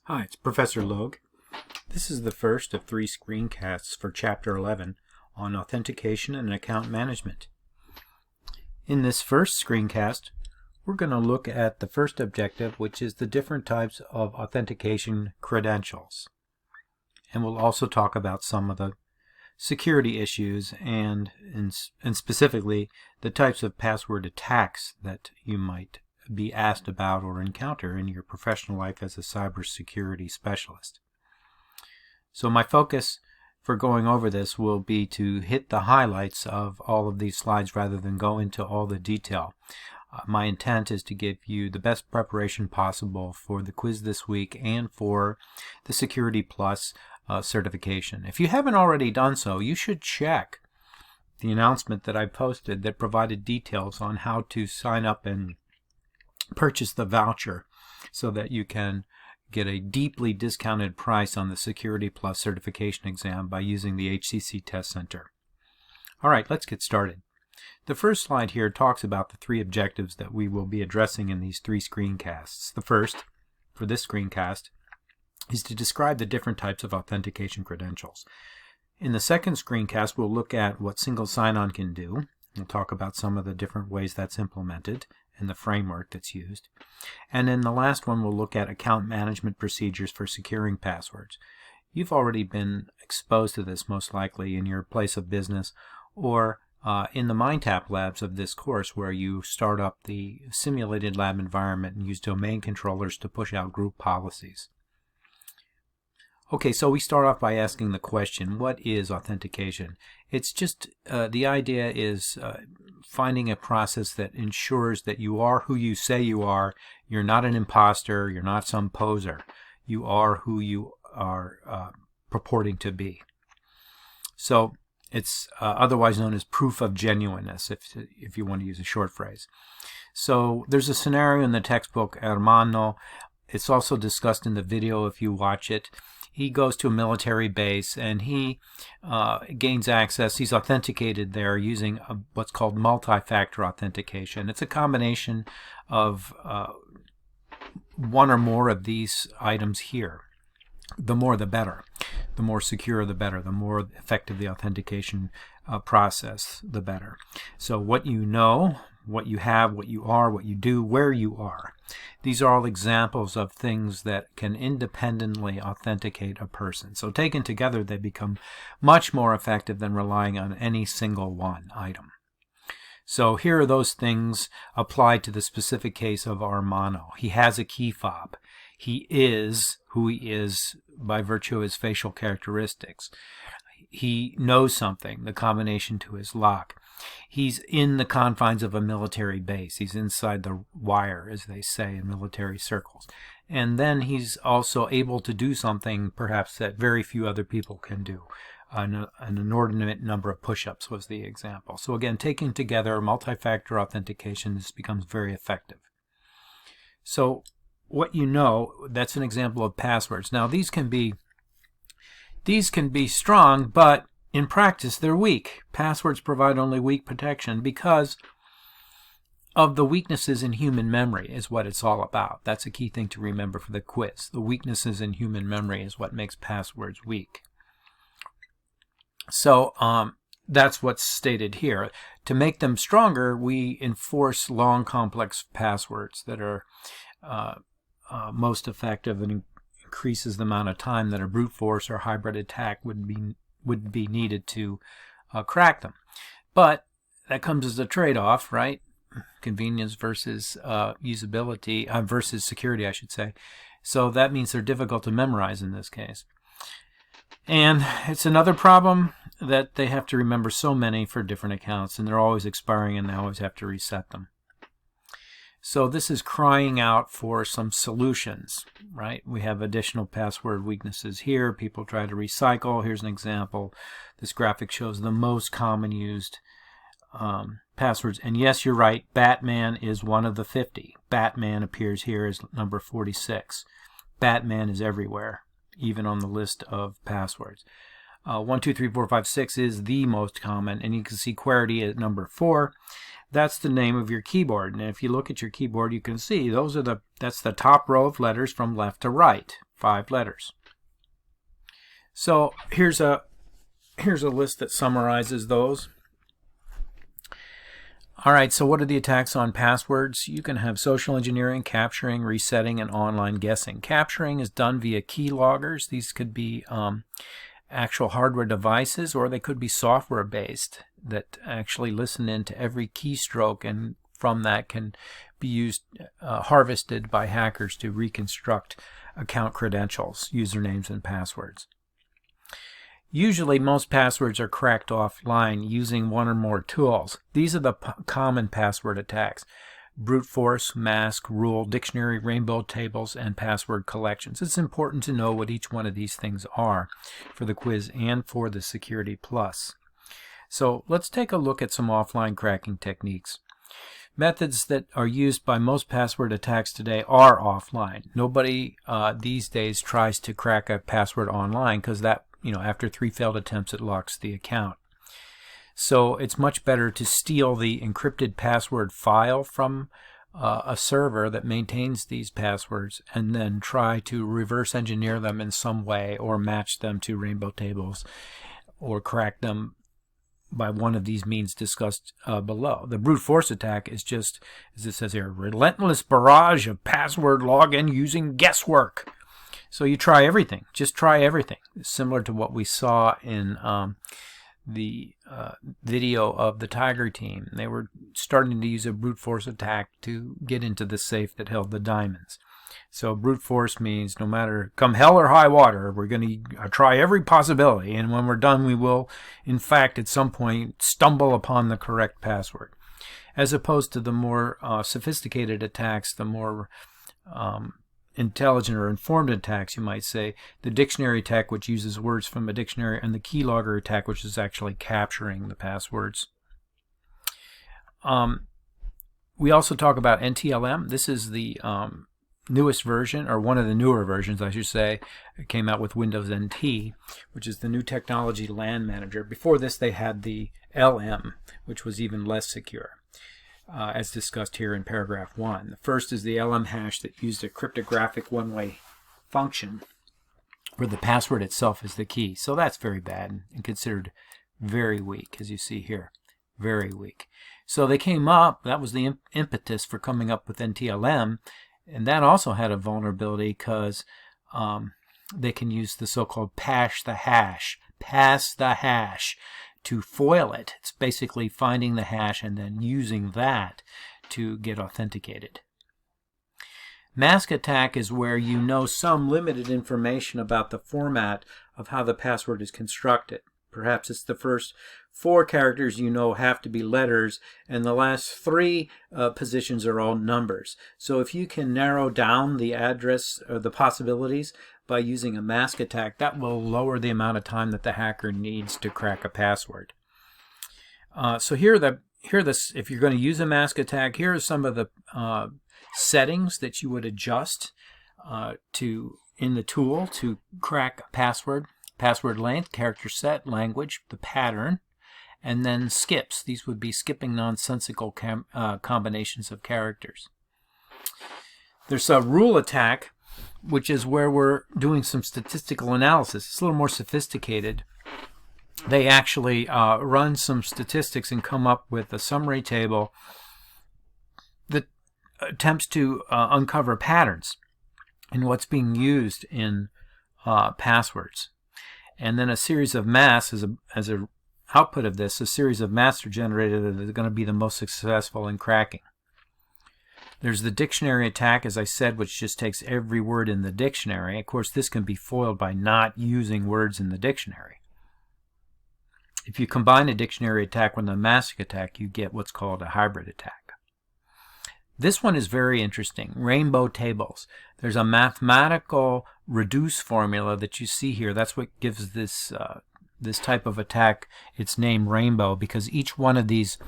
Hi, it's Professor Logue. This is the first of 3 screencasts for Chapter 11 on Authentication and Account Management. In this first screencast, we're going to look at the first objective, which is the different types of authentication credentials. And we'll also talk about some of the security issues and specifically the types of password attacks that you might be asked about or encounter in your professional life as a cybersecurity specialist. So my focus for going over this will be to hit the highlights of all of these slides rather than go into all the detail. My intent is to give you the best preparation possible for the quiz this week and for the Security Plus certification. If you haven't already done so, you should check the announcement that I posted that provided details on how to sign up and purchase the voucher so that you can get a deeply discounted price on the Security Plus certification exam by using the HCC Test Center. Alright, let's get started. The first slide here talks about the 3 objectives that we will be addressing in these 3 screencasts. The first, for this screencast, is to describe the different types of authentication credentials. In the second screencast, we'll look at what single sign-on can do. We'll talk about some of the different ways that's implemented and the framework that's used. And in the last one, we'll look at account management procedures for securing passwords. You've already been exposed to this most likely in your place of business or in the MindTap labs of this course, where you start up the simulated lab environment and use domain controllers to push out group policies. Okay, so we start off by asking the question, what is authentication? It's just, the idea is finding a process that ensures that you are who you say you are. You're not an imposter. You're not some poser. You are who you are purporting to be. So it's otherwise known as proof of genuineness, if you want to use a short phrase. So there's a scenario in the textbook, Hermano. It's also discussed in the video if you watch it. He goes to a military base and he gains access. He's authenticated there using what's called multi-factor authentication. It's a combination of one or more of these items here. The more the better. The more secure the better. The more effective the authentication process, the better. So what you know, what you have, what you are, what you do, where you are. These are all examples of things that can independently authenticate a person. So taken together, they become much more effective than relying on any single one item. So here are those things applied to the specific case of Armano. He has a key fob. He is who he is by virtue of his facial characteristics. He knows something, the combination to his lock. He's in the confines of a military base. He's inside the wire, as they say in military circles. And then he's also able to do something perhaps that very few other people can do. An inordinate number of push-ups was the example. So again, taking together multi-factor authentication, this becomes very effective. So what you know, that's an example of passwords. Now these can be strong, but in practice, they're weak. Passwords provide only weak protection because of the weaknesses in human memory is what it's all about. That's a key thing to remember for the quiz. The weaknesses in human memory is what makes passwords weak. So that's what's stated here. To make them stronger, we enforce long, complex passwords that are most effective and increases the amount of time that a brute force or hybrid attack would be needed to crack them. But that comes as a trade-off, right? Convenience versus usability versus security, I should say. So that means they're difficult to memorize in this case. And it's another problem that they have to remember so many for different accounts, and they're always expiring and they always have to reset them. So this is crying out for some solutions, right? We have additional password weaknesses here. People try to recycle. Here's an example. This graphic shows the most common used passwords. And yes, you're right. Batman is one of the 50. Batman appears here as number 46. Batman is everywhere, even on the list of passwords. 1, 2, 3, 4, 5, 6 is the most common, and you can see QWERTY at number 4. That's the name of your keyboard, and if you look at your keyboard, you can see that's the top row of letters from left to right. 5 letters. So here's a list that summarizes those. Alright, so what are the attacks on passwords? You can have social engineering, capturing, resetting, and online guessing. Capturing is done via keyloggers. These could be actual hardware devices, or they could be software based that actually listen into every keystroke, and from that can be used, harvested by hackers to reconstruct account credentials, usernames, and passwords. Usually most passwords are cracked offline using one or more tools. These are the common password attacks: brute force, mask, rule, dictionary, rainbow tables, and password collections. It's important to know what each one of these things are for the quiz and for the Security Plus. So let's take a look at some offline cracking techniques. Methods that are used by most password attacks today are offline. Nobody these days tries to crack a password online, because that, after 3 failed attempts, it locks the account. So it's much better to steal the encrypted password file from a server that maintains these passwords, and then try to reverse engineer them in some way, or match them to rainbow tables, or crack them by one of these means discussed below. The brute force attack is just, as it says here, relentless barrage of password login using guesswork. So you try everything. Just try everything. Similar to what we saw in the video of the Tiger team. They were starting to use a brute force attack to get into the safe that held the diamonds. So brute force means no matter, come hell or high water, we're going to try every possibility, and when we're done we will, in fact, at some point stumble upon the correct password. As opposed to the more sophisticated attacks, the more intelligent or informed attacks, you might say, the dictionary attack, which uses words from a dictionary, and the keylogger attack, which is actually capturing the passwords. We also talk about NTLM. This is the newest version, or one of the newer versions, I should say. It came out with Windows NT, which is the new technology LAN manager. Before this, they had the LM, which was even less secure, as discussed here in paragraph 1. The first is the LM hash that used a cryptographic one-way function where the password itself is the key. So that's very bad and considered very weak, as you see here. Very weak. So they came up, that was the impetus for coming up with NTLM, and that also had a vulnerability because they can use the so-called pass the hash to foil it. It's basically finding the hash and then using that to get authenticated. Mask attack is where you know some limited information about the format of how the password is constructed. Perhaps it's the first 4 characters you know have to be letters, and the last 3 positions are all numbers. So if you can narrow down the address or the possibilities by using a mask attack, that will lower the amount of time that the hacker needs to crack a password. So if you're going to use a mask attack, here are some of the settings that you would adjust in the tool to crack a password. Password length, character set, language, the pattern, and then skips. These would be skipping nonsensical combinations of characters. There's a rule attack, which is where we're doing some statistical analysis. It's a little more sophisticated. They actually run some statistics and come up with a summary table that attempts to uncover patterns in what's being used in passwords. And then a series of masks, as a output of this, a series of masks are generated that are going to be the most successful in cracking. There's the dictionary attack, as I said, which just takes every word in the dictionary. Of course, this can be foiled by not using words in the dictionary. If you combine a dictionary attack with a mask attack, you get what's called a hybrid attack. This one is very interesting. Rainbow tables. There's a mathematical reduce formula that you see here. That's what gives this type of attack its name rainbow, because each one of these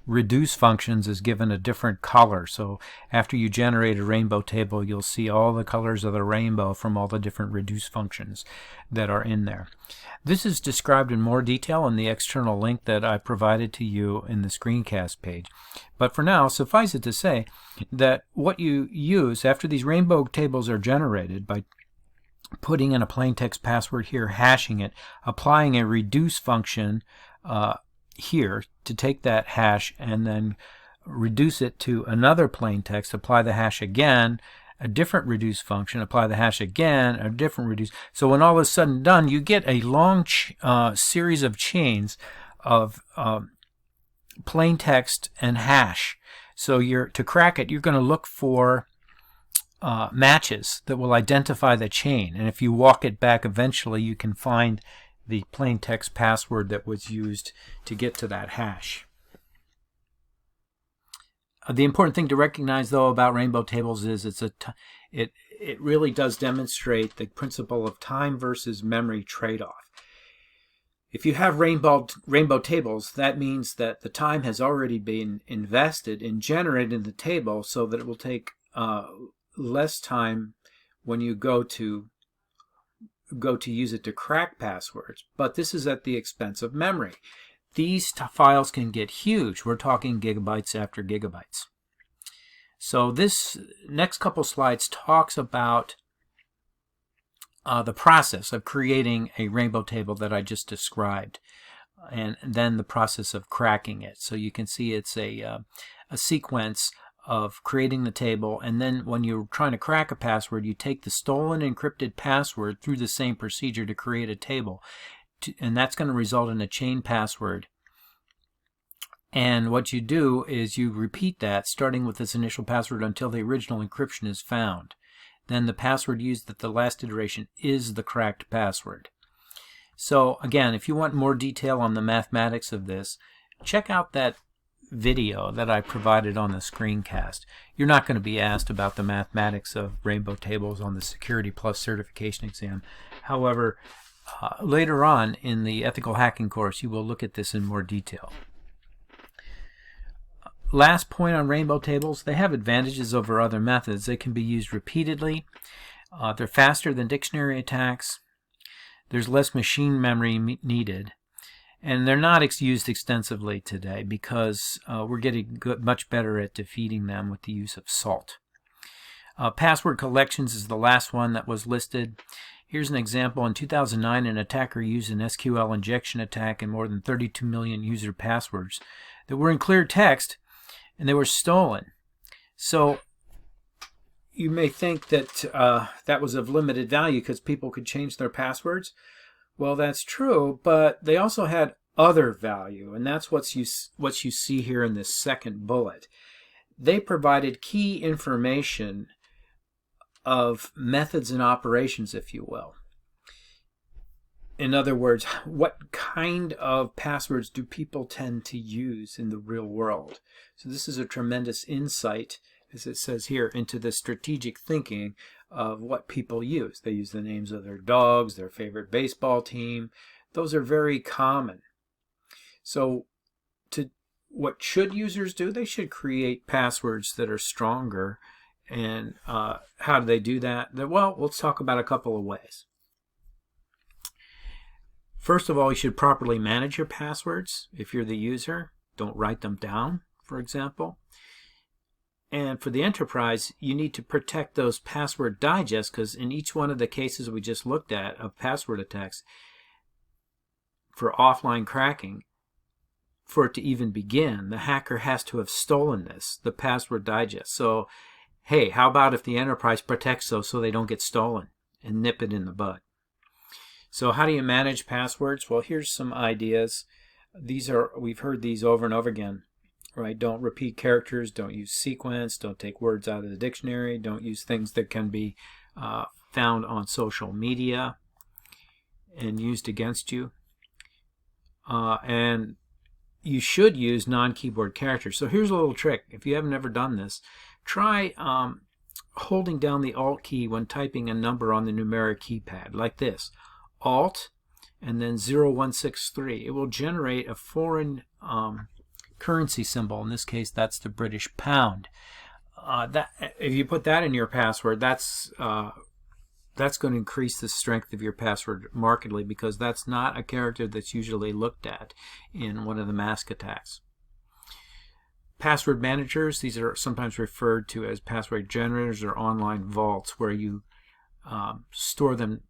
reduce functions is given a different color. So after you generate a rainbow table, you'll see all the colors of the rainbow from all the different reduce functions that are in there. This is described in more detail in the external link that I provided to you in the screencast page. But for now, suffice it to say that what you use after these rainbow tables are generated by putting in a plain text password here, hashing it, applying a reduce function here to take that hash and then reduce it to another plain text, apply the hash again, a different reduce function, apply the hash again, a different reduce. So when all is said and done, you get a long series of chains of plain text and hash. So to crack it, you're going to look for matches that will identify the chain, and if you walk it back, eventually you can find the plain text password that was used to get to that hash. The important thing to recognize, though, about rainbow tables is it really does demonstrate the principle of time versus memory trade-off. If you have rainbow tables, that means that the time has already been invested in generating the table, so that it will take less time when you go to use it to crack passwords. But this is at the expense of memory. These files can get huge. We're talking gigabytes after gigabytes. So this next couple slides talks about the process of creating a rainbow table that I just described, and then the process of cracking it. So you can see it's a sequence of creating the table, and then when you're trying to crack a password, you take the stolen encrypted password through the same procedure to create a table, and that's going to result in a chain password. And what you do is you repeat that, starting with this initial password, until the original encryption is found. Then the password used at the last iteration is the cracked password. So again, if you want more detail on the mathematics of this, check out that video that I provided on the screencast. You're not going to be asked about the mathematics of rainbow tables on the Security Plus certification exam. However, later on in the ethical hacking course, you will look at this in more detail. Last point on rainbow tables, they have advantages over other methods. They can be used repeatedly. They're faster than dictionary attacks. There's less machine memory needed. And they're not used extensively today because we're getting much better at defeating them with the use of salt. Password collections is the last one that was listed. Here's an example. In 2009, an attacker used an SQL injection attack in more than 32 million user passwords that were in clear text, and they were stolen. So you may think that that was of limited value because people could change their passwords. Well, that's true, but they also had other value, and that's what you see here in this second bullet. They provided key information of methods and operations, if you will. In other words, what kind of passwords do people tend to use in the real world? So this is a tremendous insight, as it says here, into the strategic thinking of what people use. They use the names of their dogs, their favorite baseball team. Those are very common. So what should users do? They should create passwords that are stronger. And how do they do that? Well, let's talk about a couple of ways. First of all, you should properly manage your passwords. If you're the user, don't write them down, for example. And for the enterprise, you need to protect those password digests, because in each one of the cases we just looked at of password attacks, for offline cracking, for it to even begin, the hacker has to have stolen this, the password digest. So, hey, how about if the enterprise protects those so they don't get stolen and nip it in the bud? So how do you manage passwords? Well, here's some ideas. We've heard these over and over again. Right? Don't repeat characters, don't use sequence, don't take words out of the dictionary, don't use things that can be found on social media and used against you. And you should use non-keyboard characters. So here's a little trick. If you haven't ever done this, try holding down the Alt key when typing a number on the numeric keypad, like this. Alt and then 0163. It will generate a foreign currency symbol. In this case, that's the British pound. If you put that in your password, that's going to increase the strength of your password markedly, because that's not a character that's usually looked at in one of the mask attacks. Password managers, these are sometimes referred to as password generators or online vaults, where you store them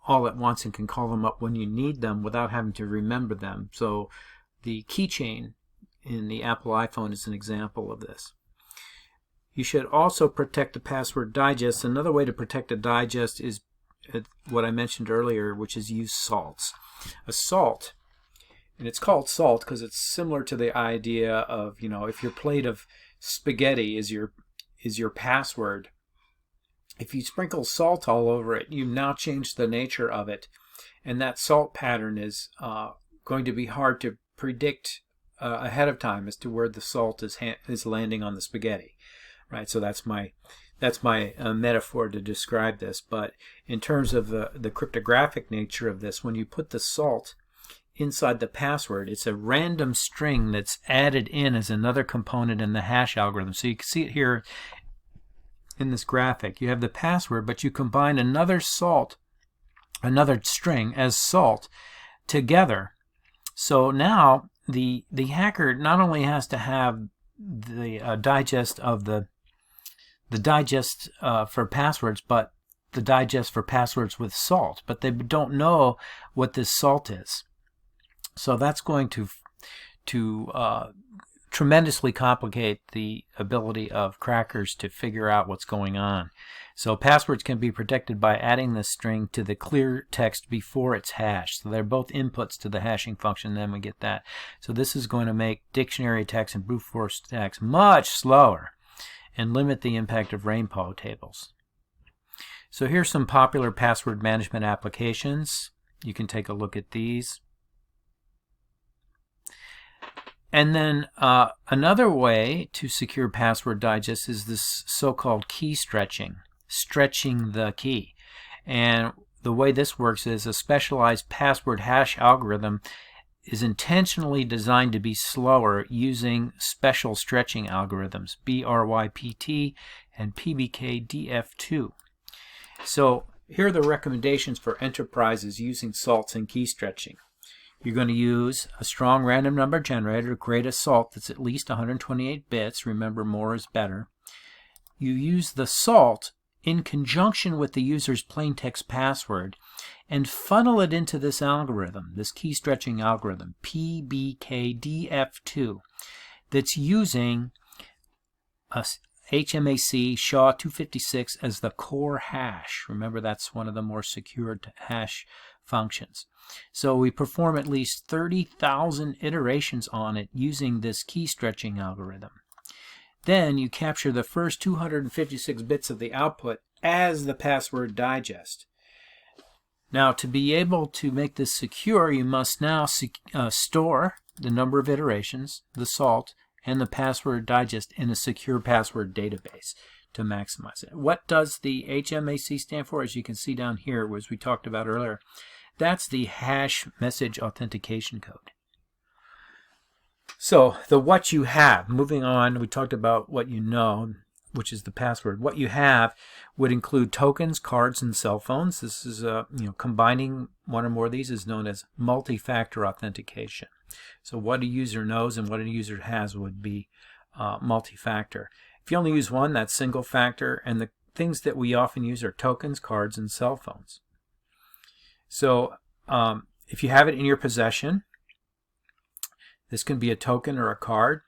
all at once and can call them up when you need them without having to remember them. So the keychain in the Apple iPhone is an example of this. You should also protect the password digest. Another way to protect a digest is what I mentioned earlier, which is use salts. A salt, and it's called salt because it's similar to the idea of, if your plate of spaghetti is your password, if you sprinkle salt all over it, you've now changed the nature of it, and that salt pattern is going to be hard to predict ahead of time as to where the salt is landing on the spaghetti, right? So that's my metaphor to describe this. But in terms of the cryptographic nature of this, when you put the salt inside the password, it's a random string that's added in as another component in the hash algorithm. So you can see it here in this graphic. You have the password, but you combine another string as salt together. So now the hacker not only has to have the digest of the digest for passwords, but the digest for passwords with salt, but they don't know what this salt is. So that's going to tremendously complicate the ability of crackers to figure out what's going on. So passwords can be protected by adding this string to the clear text before it's hashed. So they're both inputs to the hashing function, then we get that. So this is going to make dictionary attacks and brute force attacks much slower and limit the impact of rainbow tables. So here's some popular password management applications. You can take a look at these. And then another way to secure password digest is this so-called key stretching the key. And the way this works is a specialized password hash algorithm is intentionally designed to be slower using special stretching algorithms, BRYPT and PBKDF2. So here are the recommendations for enterprises using salts and key stretching. You're going to use a strong random number generator to create a salt that's at least 128 bits. Remember, more is better. You use the salt in conjunction with the user's plaintext password and funnel it into this algorithm, this key stretching algorithm, PBKDF2, that's using a HMAC SHA-256 as the core hash. Remember, that's one of the more secured hash functions. So we perform at least 30,000 iterations on it using this key stretching algorithm. Then you capture the first 256 bits of the output as the password digest. Now, to be able to make this secure, you must now store the number of iterations, the salt, and the password digest in a secure password database to maximize it. What does the HMAC stand for? As you can see down here, as we talked about earlier, that's the hash message authentication code. So the what you have, moving on, we talked about what you know, which is the password. What you have would include tokens, cards, and cell phones. This is combining one or more of these is known as multi-factor authentication. So what a user knows and what a user has would be multi-factor. If you only use one, that's single factor, and the things that we often use are tokens, cards, and cell phones. So if you have it in your possession, this can be a token or a card.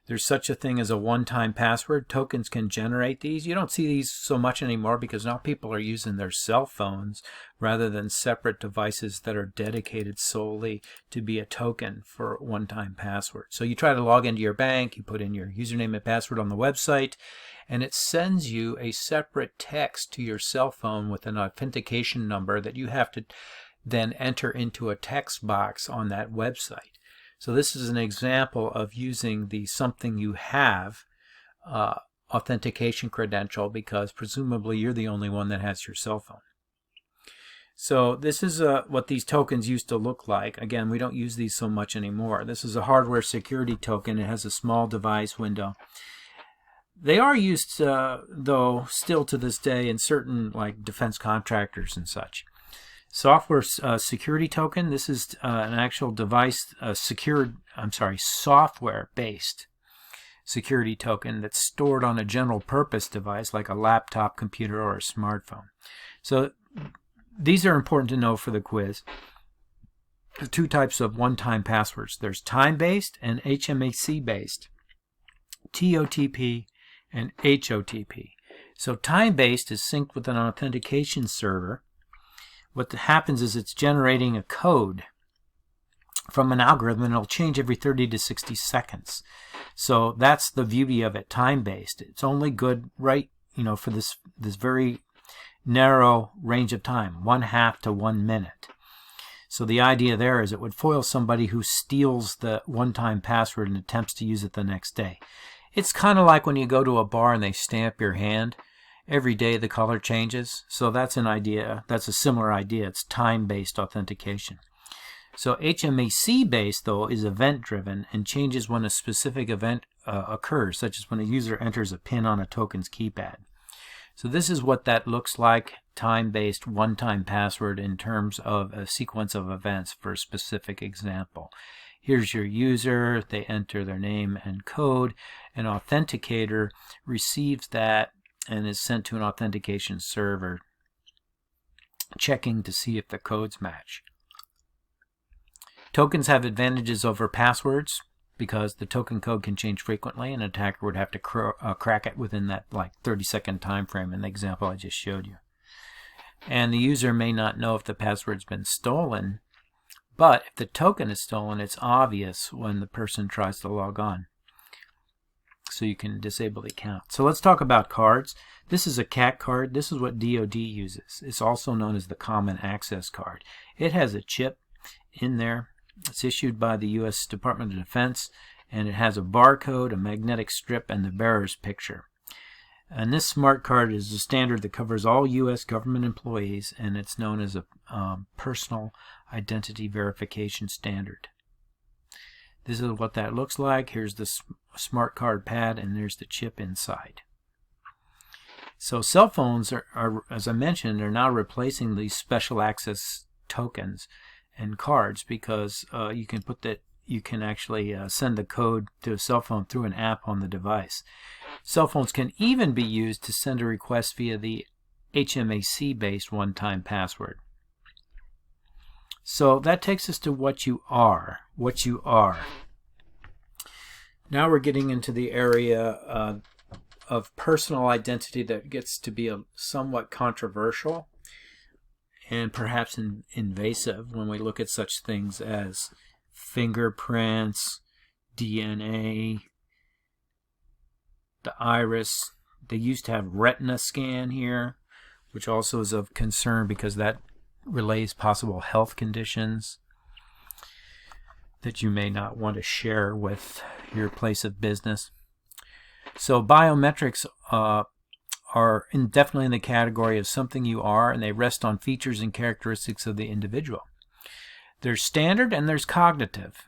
There's such a thing as a one-time password. Tokens can generate these. You don't see these so much anymore because now people are using their cell phones rather than separate devices that are dedicated solely to be a token for one-time password. So you try to log into your bank, you put in your username and password on the website, and it sends you a separate text to your cell phone with an authentication number that you have to then enter into a text box on that website. So this is an example of using the something you have authentication credential because presumably you're the only one that has your cell phone. So this is what these tokens used to look like. Again, we don't use these so much anymore. This is a hardware security token. It has a small device window. They are used, though, still to this day in certain like defense contractors and such. Software security token. This is an actual device, software-based security token that's stored on a general purpose device like a laptop, computer, or a smartphone. So these are important to know for the quiz. There are two types of one-time passwords. There's time-based and HMAC-based. TOTP and HOTP. So time-based is synced with an authentication server. What happens is it's generating a code from an algorithm, and it'll change every 30 to 60 seconds. So that's the beauty of it, time-based. It's only good for this very narrow range of time, 1/2 to 1 minute. So the idea there is it would foil somebody who steals the one-time password and attempts to use it the next day. It's kind of like when you go to a bar and they stamp your hand. Every day the color changes. So that's an idea. That's a similar idea. It's time-based authentication. So HMAC-based, though, is event-driven and changes when a specific event occurs, such as when a user enters a PIN on a token's keypad. So this is what that looks like, time-based one-time password in terms of a sequence of events for a specific example. Here's your user, they enter their name and code, an authenticator receives that and is sent to an authentication server, checking to see if the codes match. Tokens have advantages over passwords because the token code can change frequently, and an attacker would have to crack it within that 30-second time frame in the example I just showed you. And the user may not know if the password's been stolen, but if the token is stolen, it's obvious when the person tries to log on. So you can disable the account. So let's talk about cards. This is a CAT card. This is what DoD uses. It's also known as the Common Access Card. It has a chip in there. It's issued by the U.S. Department of Defense, and it has a barcode, a magnetic strip, and the bearer's picture. And this smart card is a standard that covers all U.S. government employees, and it's known as a personal identity verification standard. This is what that looks like. Here's the smart card pad, and there's the chip inside. So cell phones are, as I mentioned, are now replacing these special access tokens and cards because you can actually send the code to a cell phone through an app on the device. Cell phones can even be used to send a request via the HMAC-based one-time password. So that takes us to what you are. Now we're getting into the area of personal identity that gets to be somewhat controversial and perhaps invasive when we look at such things as fingerprints, DNA, the iris. They used to have retina scan here, which also is of concern because that relays possible health conditions that you may not want to share with your place of business. So biometrics are definitely in the category of something you are, and they rest on features and characteristics of the individual. There's standard and there's cognitive.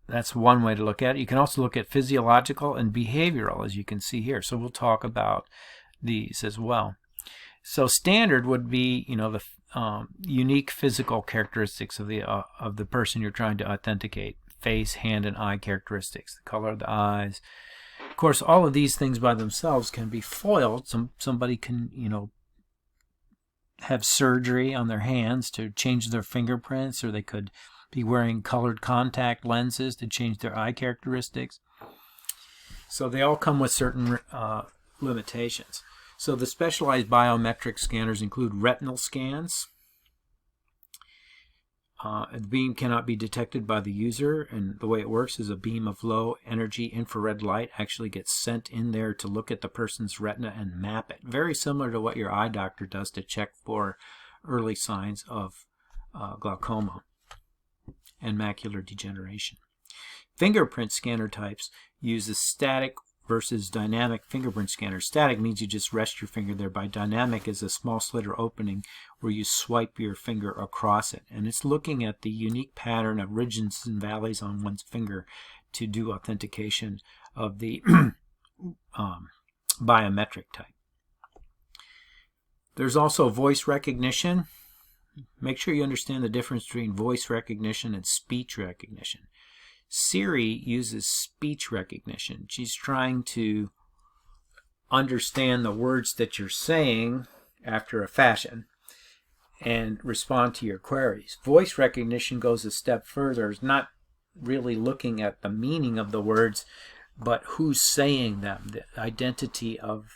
That's one way to look at it. You can also look at physiological and behavioral, as you can see here. So we'll talk about these as well. So standard would be, the unique physical characteristics of the person you're trying to authenticate: face, hand, and eye characteristics, the color of the eyes. Of course, all of these things by themselves can be foiled. Somebody can, have surgery on their hands to change their fingerprints, or they could be wearing colored contact lenses to change their eye characteristics. So they all come with certain limitations. So the specialized biometric scanners include retinal scans. The beam cannot be detected by the user, and the way it works is a beam of low energy infrared light actually gets sent in there to look at the person's retina and map it. Very similar to what your eye doctor does to check for early signs of glaucoma and macular degeneration. Fingerprint scanner types use a static versus dynamic fingerprint scanner. Static means you just rest your finger there. By dynamic is a small slit or opening where you swipe your finger across it. And it's looking at the unique pattern of ridges and valleys on one's finger to do authentication of the biometric type. There's also voice recognition. Make sure you understand the difference between voice recognition and speech recognition. Siri uses speech recognition. She's trying to understand the words that you're saying after a fashion and respond to your queries. Voice recognition goes a step further. It's not really looking at the meaning of the words, but who's saying them, the identity of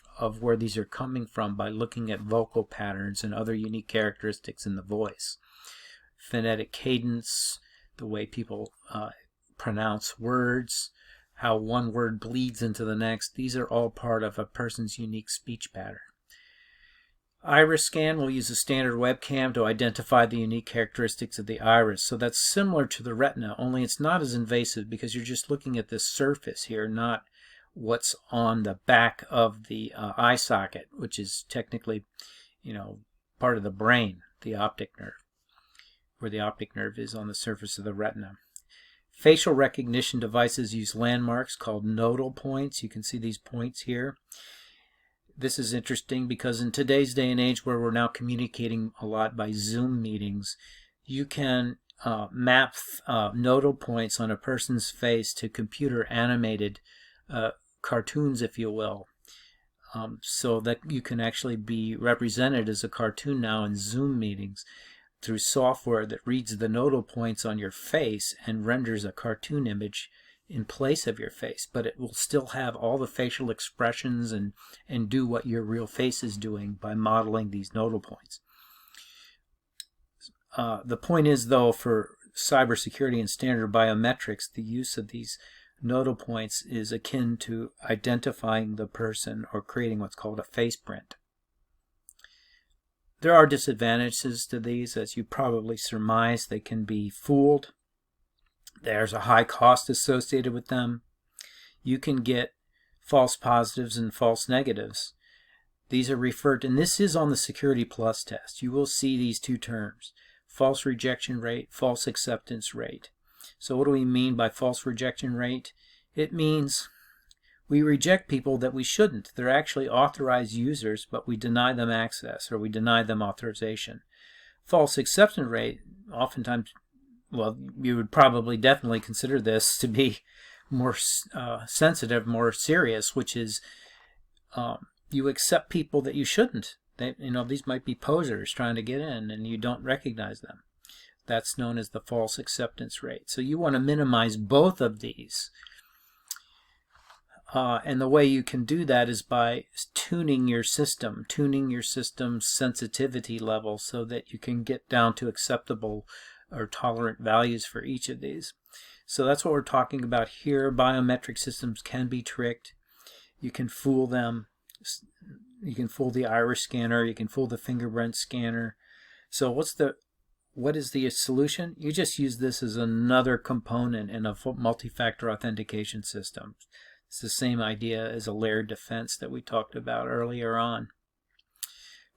where these are coming from by looking at vocal patterns and other unique characteristics in the voice. Phonetic cadence, the way people pronounce words, how one word bleeds into the next. These are all part of a person's unique speech pattern. Iris scan will use a standard webcam to identify the unique characteristics of the iris. So that's similar to the retina, only it's not as invasive because you're just looking at this surface here, not what's on the back of the eye socket, which is technically, part of the brain, the optic nerve, where the optic nerve is on the surface of the retina. Facial recognition devices use landmarks called nodal points. You can see these points here. This is interesting because in today's day and age where we're now communicating a lot by Zoom meetings, you can map nodal points on a person's face to computer animated cartoons, if you will, so that you can actually be represented as a cartoon now in Zoom meetings through software that reads the nodal points on your face and renders a cartoon image in place of your face, but it will still have all the facial expressions and do what your real face is doing by modeling these nodal points. The point is, though, for cybersecurity and standard biometrics, the use of these nodal points is akin to identifying the person or creating what's called a face print. There are disadvantages to these, as you probably surmise. They can be fooled. There's a high cost associated with them. You can get false positives and false negatives. These are referred to, and this is on the Security Plus test. You will see these two terms, false rejection rate, false acceptance rate. So what do we mean by false rejection rate? It means we reject people that we shouldn't. They're actually authorized users, but we deny them access or we deny them authorization. False acceptance rate, oftentimes, well, you would probably definitely consider this to be more sensitive, more serious, which is you accept people that you shouldn't. These might be posers trying to get in and you don't recognize them. That's known as the false acceptance rate. So you want to minimize both of these. And the way you can do that is by tuning your system's sensitivity level so that you can get down to acceptable or tolerant values for each of these. So that's what we're talking about here. Biometric systems can be tricked. You can fool them. You can fool the iris scanner. You can fool the fingerprint scanner. So what is the solution? You just use this as another component in a multi-factor authentication system. It's the same idea as a layered defense that we talked about earlier on.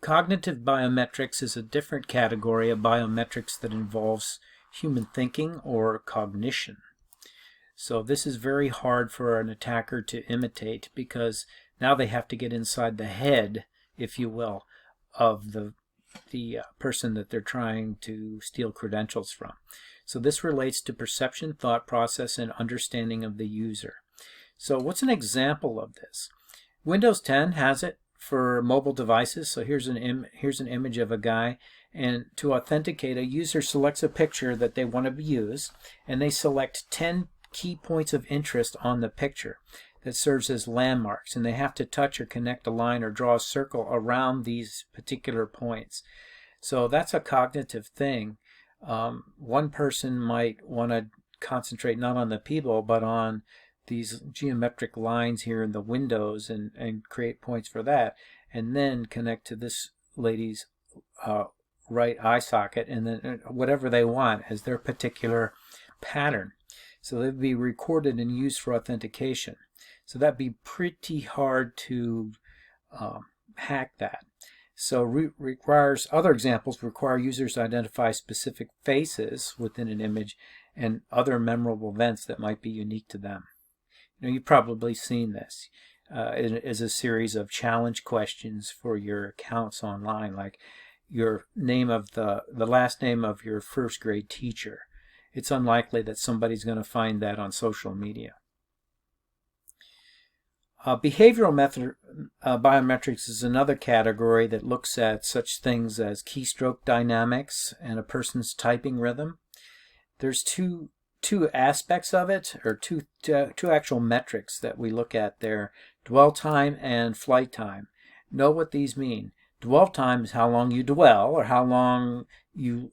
Cognitive biometrics is a different category of biometrics that involves human thinking or cognition. So this is very hard for an attacker to imitate because now they have to get inside the head, if you will, of the person that they're trying to steal credentials from. So this relates to perception, thought process, and understanding of the user. So what's an example of this? Windows 10 has it for mobile devices. So here's an image of a guy, and to authenticate, a user selects a picture that they want to use, and they select 10 key points of interest on the picture that serves as landmarks, and they have to touch or connect a line or draw a circle around these particular points. So that's a cognitive thing. One person might want to concentrate not on the people but on these geometric lines here in the windows and create points for that, and then connect to this lady's right eye socket, and then whatever they want as their particular pattern. So they'd be recorded and used for authentication. So that'd be pretty hard to hack that. So requires other examples require users to identify specific faces within an image and other memorable events that might be unique to them. You've probably seen this as a series of challenge questions for your accounts online, like your name of the last name of your first grade teacher. It's unlikely that somebody's going to find that on social media. Behavioral biometrics is another category that looks at such things as keystroke dynamics and a person's typing rhythm. There's two aspects of it, or two actual metrics that we look at there: dwell time and flight time. Know what these mean. Dwell time is how long you dwell, or how long you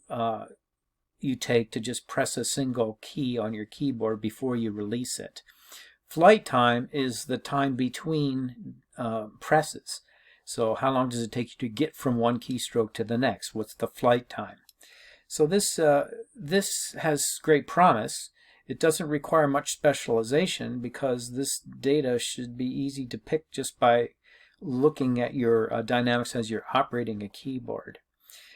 take to just press a single key on your keyboard before you release it. Flight time is the time between presses. So how long does it take you to get from one keystroke to the next? What's the flight time? So this has great promise. It doesn't require much specialization because this data should be easy to pick just by looking at your dynamics as you're operating a keyboard.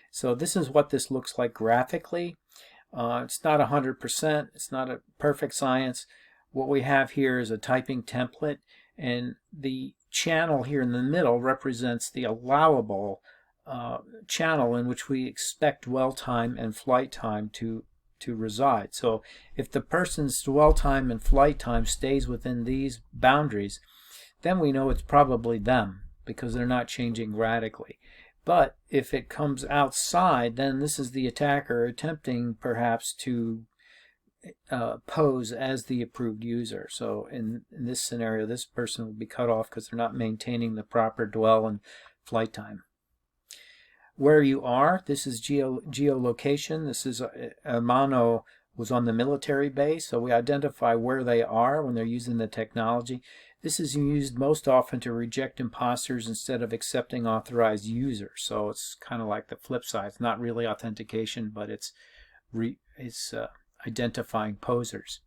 So this is what this looks like graphically. It's not 100%. It's not a perfect science. What we have here is a typing template, and the channel here in the middle represents the allowable channel in which we expect dwell time and flight time to reside. So if the person's dwell time and flight time stays within these boundaries, then we know it's probably them because they're not changing radically. But if it comes outside, then this is the attacker attempting perhaps to pose as the approved user. So in this scenario, this person will be cut off because they're not maintaining the proper dwell and flight time. Where you are, this is geolocation. This is Hermano was on the military base, so we identify where they are when they're using the technology. This is used most often to reject imposters instead of accepting authorized users. So it's kind of like the flip side. It's not really authentication, but it's identifying posers.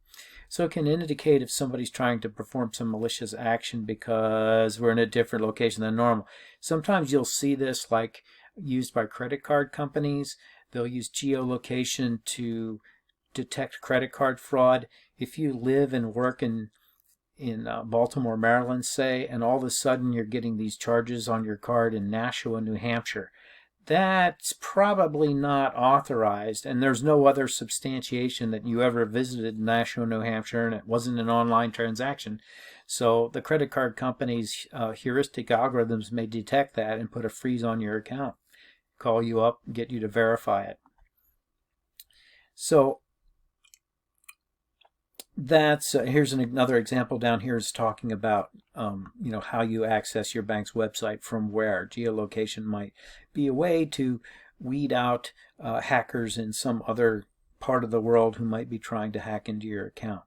So it can indicate if somebody's trying to perform some malicious action because we're in a different location than normal. Sometimes you'll see this like used by credit card companies. They'll use geolocation to detect credit card fraud. If you live and work in Baltimore, Maryland, say, and all of a sudden you're getting these charges on your card in Nashua, New Hampshire, that's probably not authorized, and there's no other substantiation that you ever visited Nashua, New Hampshire, and it wasn't an online transaction. So the credit card company's heuristic algorithms may detect that and put a freeze on your account, call you up, get you to verify it. So that's here's another example down here is talking about how you access your bank's website from where. Geolocation might be a way to weed out hackers in some other part of the world who might be trying to hack into your account.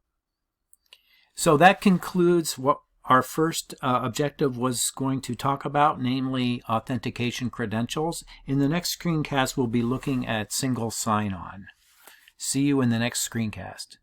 So that concludes what our first objective was going to talk about, namely authentication credentials. In the next screencast, we'll be looking at single sign-on. See you in the next screencast.